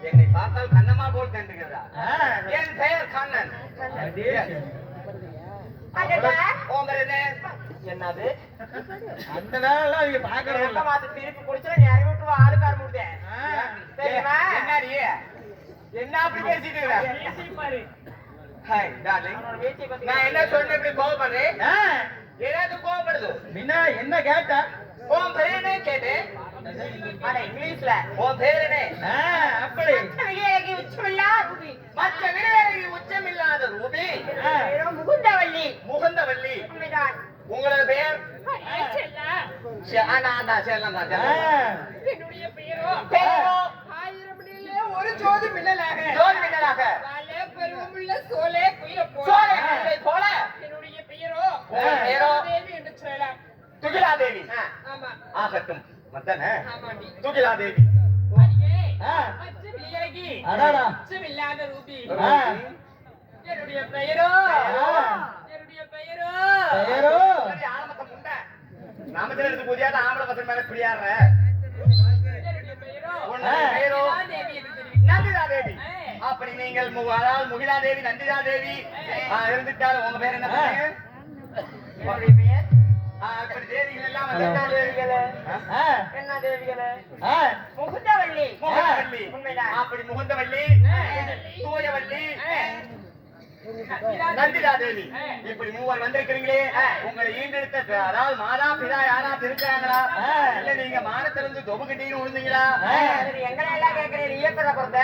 என்னை பார்த்தால் கண்ணம்மா போல் தண்டுகிறதா? என் பெயர் கண்ணன். என்னது அந்த நாளெல்லாம் நீங்க பாக்குறது திருப்பி குடிச்சா நிறைய விட்டு ஆளுக்கார முடியும். என்னடி என்ன அப்படி பேசிட்டு இருக்க? நான் என்ன சொன்ன இப்படி கோவப்படுறேன்? ஏதாவது கோவப்படுது முன்ன என்ன கேட்டா? உன் பேருனே கேட்டேன். ஆனா இங்கிலீஷ்ல உன் பேருனே அப்படி மற்ற விடையழகி உச்சமில்லாத ரூபி முகுந்தவல்லி. முகுந்தவல்லி உங்களோட பெயர்? என்னுடைய பெயரோ பெயரோ ஒரு ஜோதி மின்னலாக ஜோதி மின்னலாக பெருமுள்ள சோலே குயில போல. என்னுடைய பெயரோ பெயரோ தேவி என்று சொல்லலாம். துகிலாதேவி. ஆமா ஆகட்டும் மத்தன ஆமாண்டி. துகிலாதேவி. இல்லாத ரூபி. என்னுடைய பெயரோ என்னுடைய பெயரோ பெயரோ ஆரம்பத்தை முண்ட நாமத்துல எடுத்து புதியாட்ட ஆம்பளை பசங்க மேல பிடியாடுற. என்னுடைய பெயரோ பெயரோ தேவி என்று தெரிவிக்கிறேன். நந்திதாதேவி. அப்படி நீங்கள் அதாவது முகிலாதேவி நந்திதாதேவி இருந்துட்டாலும் உங்க பேர் என்ன? உங்களுடைய பெயர்? இப்படி தேவிகள் எல்லாம் என்ன தேவிகளே? முகுந்தவல்லி. முகுந்தவல்லி. உண்மைதான். அப்படி முகுந்தவல்லி, தூயவல்லி, நந்திதாதேவி இப்படி மூவர் வந்திருக்கிறீங்களே, உங்களை ஈண்டெடுத்த அதாவது மாதா பிதா யாராவது இருக்காங்களா? இல்ல நீங்க மானத்திலிருந்து தொபுகிட்டீங்கன்னு விழுந்தீங்களா? எங்களை எல்லாம் கேட்கிறேன். நீ எப்ப பிறந்த?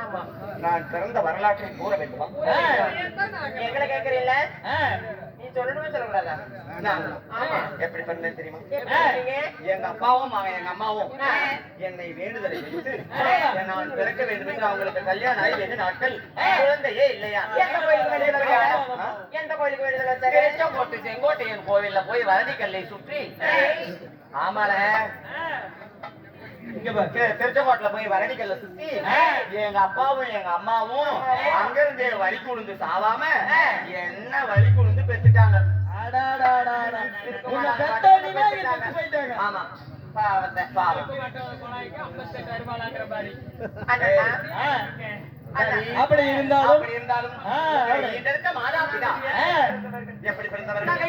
ஆமா, நான் பிறந்த வரலாற்றை கூற வேண்டுமா? எங்களை கேட்கறீல்ல? நீ சொல்லணுமே சொல்லக்கூடாதா? ஆமா, எப்படி பிறந்தேன் தெரியுமா? எங்க அப்பாவும் எங்க அம்மாவும் என்னை வேண்டுதலை வைத்து நான் பிறக்க வேண்டும் என்று அவங்களுக்கு கல்யாணம் ஆகி 2 நாட்கள் குழந்தையே இல்லையா? எந்த கோயிலுக்கு வேண்டுதல்? திருச்செங்கோட்டு செங்கோட்டையன் கோவில்ல போய் வரதி கல்லை சுற்றி. ஆமால, திருச்செங்கோட்டுல போய் வரடிக்கல்ல சுத்தி எங்க அப்பாவும் எங்க அம்மாவும் அங்கிருந்து வழி குழுந்து சாவாம என்ன வழி குழுந்து பெற்றுட்டாங்க. ஆமா, பாவத்தை பாவம். அப்படி இருந்தாலும் இதற்கு மாதா பிதா எப்படி பிறந்தவர்கள்?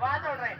வா சொல்றேன்.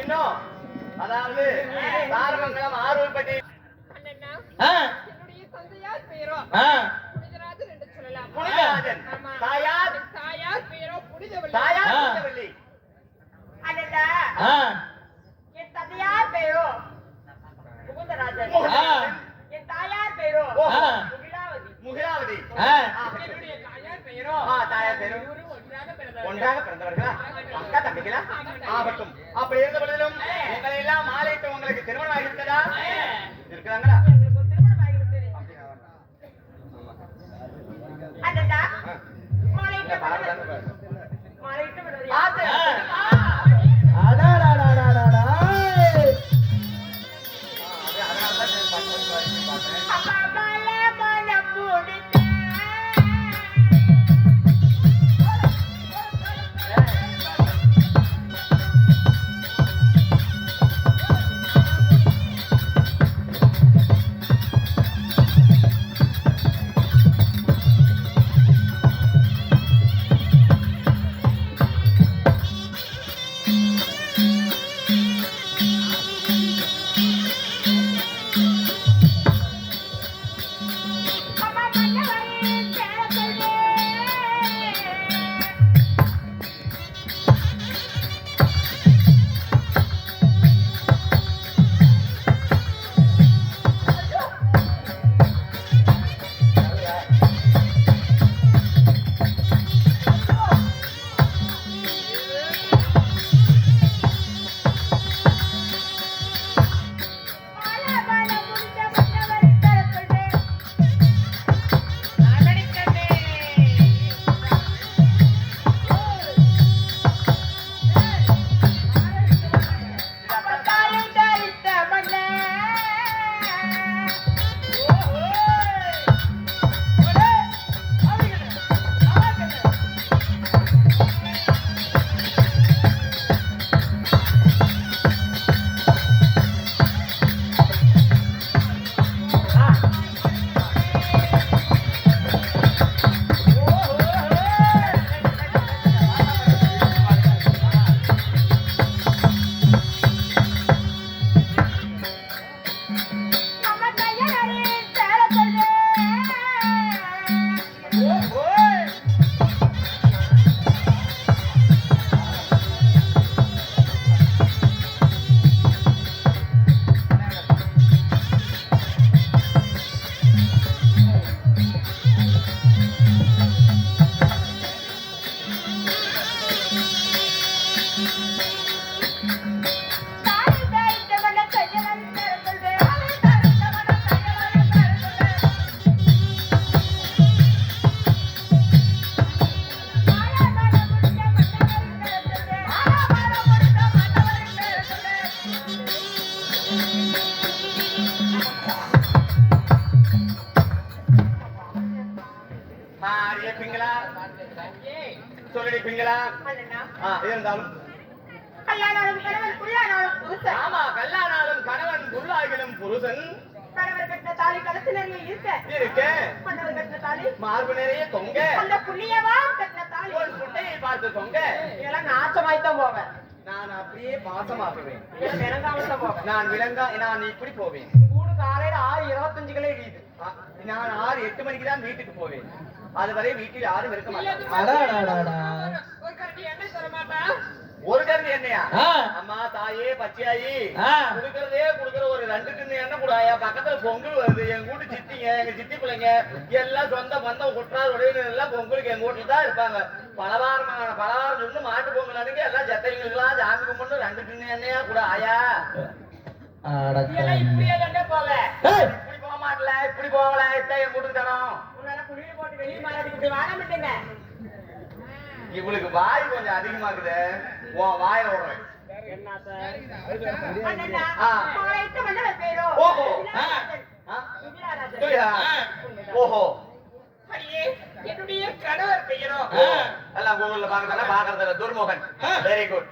இன்னும் அதாவது தாரமங்கலம் ஆரூர்பட்டி அண்ணா, ஆ, என்னுடைய தந்தையார் பெயரோ ஆ, புனிதராஜன் என்று சொல்லலாம். புனிதராஜன். ஆமா. தாயார் என் தாயார் பெயரோ புனிதவள்ளி. தாயார் ஆ. புனிதவள்ளி. அண்ணா, ஆ, என் தந்தையார் பெயரோ முகுந்தராஜன். முகுந்தராஜன். என் தாயார் பெயரோ ஓஹோ. முகிலாவதி. முகிலாவதி. ஆ. என்னுடைய தாயார் பெயரோ தாயார் பேரு இருவரும் ஒன்றாக பிறந்தவர்கள். ஒன்றாக பிறந்தவர்களா? அக்கா தம்பிகளா? ஆகட்டும். அப்படி இருந்த பொழுதிலும் உங்களை எல்லாம் மாலையிட்டு உங்களுக்கு திருமணம் ஆகிவிட்டதா? இருக்கிறாங்களா? எங்களுக்கு ஒரு திருமணம் ஆகிவிட்டது. அண்ணா, மாலையிட்ட மன்னவர். மாலையிட்ட மன்னவர் யார்? பார்த்து. அடாடாடாடாடா. அதனாலதான் நான் பார்த்தேன். அம்மா மலை மனம் முடித்த. அம்மா மன்னவரின் சேரத்துள்ளே. மலை மனம் முடித்த மன்னவரின் சேரத்துள்ளே. அமெரிக்கனே. அப்பத்தாலே தரித்த மன்னே. நம்ம கையரின் சேரத்துள்ளே. தாலி தரித்த மன்ன கையரின் சேரத்துள்ளே. தாலி தரித்த மன்ன கையரின் சேரத்துள்ளே. மாலை மனம் முடித்த மன்னவரின் சேரத்துள்ளே. மாலை மனம் முடித்த மன்னவரின் சேரத்துள்ளே. மாறிய பிங்களா? சொல்லுடி பிங்களா? அண்ணா, இருந்தாலும் கல்யாணம் கணவன் புல்லானாலும் புருஷன். ஆமா, கல்லானாலும் கணவன் புல்லாகிலும் புருஷன் கணவர் கட்டின தாலி கழுத்து நிறைய இருக்க. இருக்க, மன்னவர் கட்டின தாலி மார்பு நிறைய தொங்க, அந்த புண்ணியவா கட்டின தாலி. ஒரு குட்டையை பார்த்து தொங்க. இதெல்லாம் நாச்சமாய்த்தான் போவேன். நான் அப்படியே பாசமாகுவேன். இதெல்லாம் விளங்காமத்தான் போவேன். நான் இப்படி போவேன். கூடு காலையில 6:25 இடியுது. நான் 6-8 மணிக்கு தான் வீட்டுக்கு போவேன். அதுவரை வீட்டில் யாரும் இருக்க மாட்டாங்க. அடாடாடாடா. ஒரு கரண்டி எண்ணெய் தர மாட்டா. ஒரு கரண்டி எண்ணெயா? ஆ. அம்மா தாயே பச்சையாயி ஆ. குடுக்குற ஒரு 2 டின்னு எண்ணெய் கூடாயா? பக்கத்துல பொங்கல் வருது. எங்க வீட்டு சித்திங்க, எங்க சித்தி பிள்ளைங்க எல்லாம் சொந்த பந்தம் குற்றார் உடையினர் எல்லாம் பொங்கலுக்கு எங்க வீட்டுல தான் இருப்பாங்க. பலவாரம் சொல்லு மாட்டு பொங்கல் அன்னைக்கு எல்லாம் ஜத்தைங்களுக்கெல்லாம் சாமி கும்பிட்டு 2 டின்னு எண்ணெயா கூட ஆயா? இதெல்லாம் இப்படியே தானே போவேன். ஏய், இப்படி போக மாட்டல, இப்படி போகல, இதான் என் வீட்டுக்கு தரோம். உன்னால குளிர் போட்டு வெளியே மாறாடி இப்படி வாங்க மாட்டேங்க. இவளுக்கு வாய் கொஞ்சம் அதிகமா இருக்குது. உன் வாயில விடுறேன். என்ன சார்? அண்ணா, ஆ. மாலையிட்ட மன்னவர் பேரோ ஓஹோ. விலாசராஜன். ஆ? விலாசராஜன். சொல்லியா? ஓஹோ. அடியே, என்னுடைய கணவர் பெயரோ எல்லாம் கூகுள்ல பாக்குறதுல துர்முகன். Very good.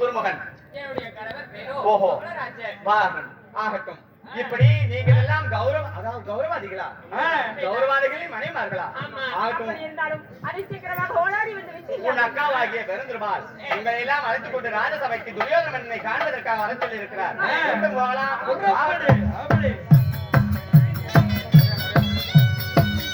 துர்முகன். என்னுடைய கணவர் பேரோ ஓஹோ. குலராஜன். வாகன். ஆகட்டும். இப்படி நீங்கள் எல்லாம் கௌரவாதிகளா? கௌரவாதிகளின் மனைமார்களா? ஆகட்டும். அப்படி இருந்தாலும் அதிசீக்கிரமாக ஓடாடி வந்து விட்டீர்கள். உன் அக்காவாகிய பெருந்திருமாள் உங்களை எல்லாம் அழைத்துக் கொண்டு ராஜசபைக்கு துரியோதன மன்னனை காண்பதற்காக வரச் சொல்லி இருக்கிறார். போகலாம். அப்படி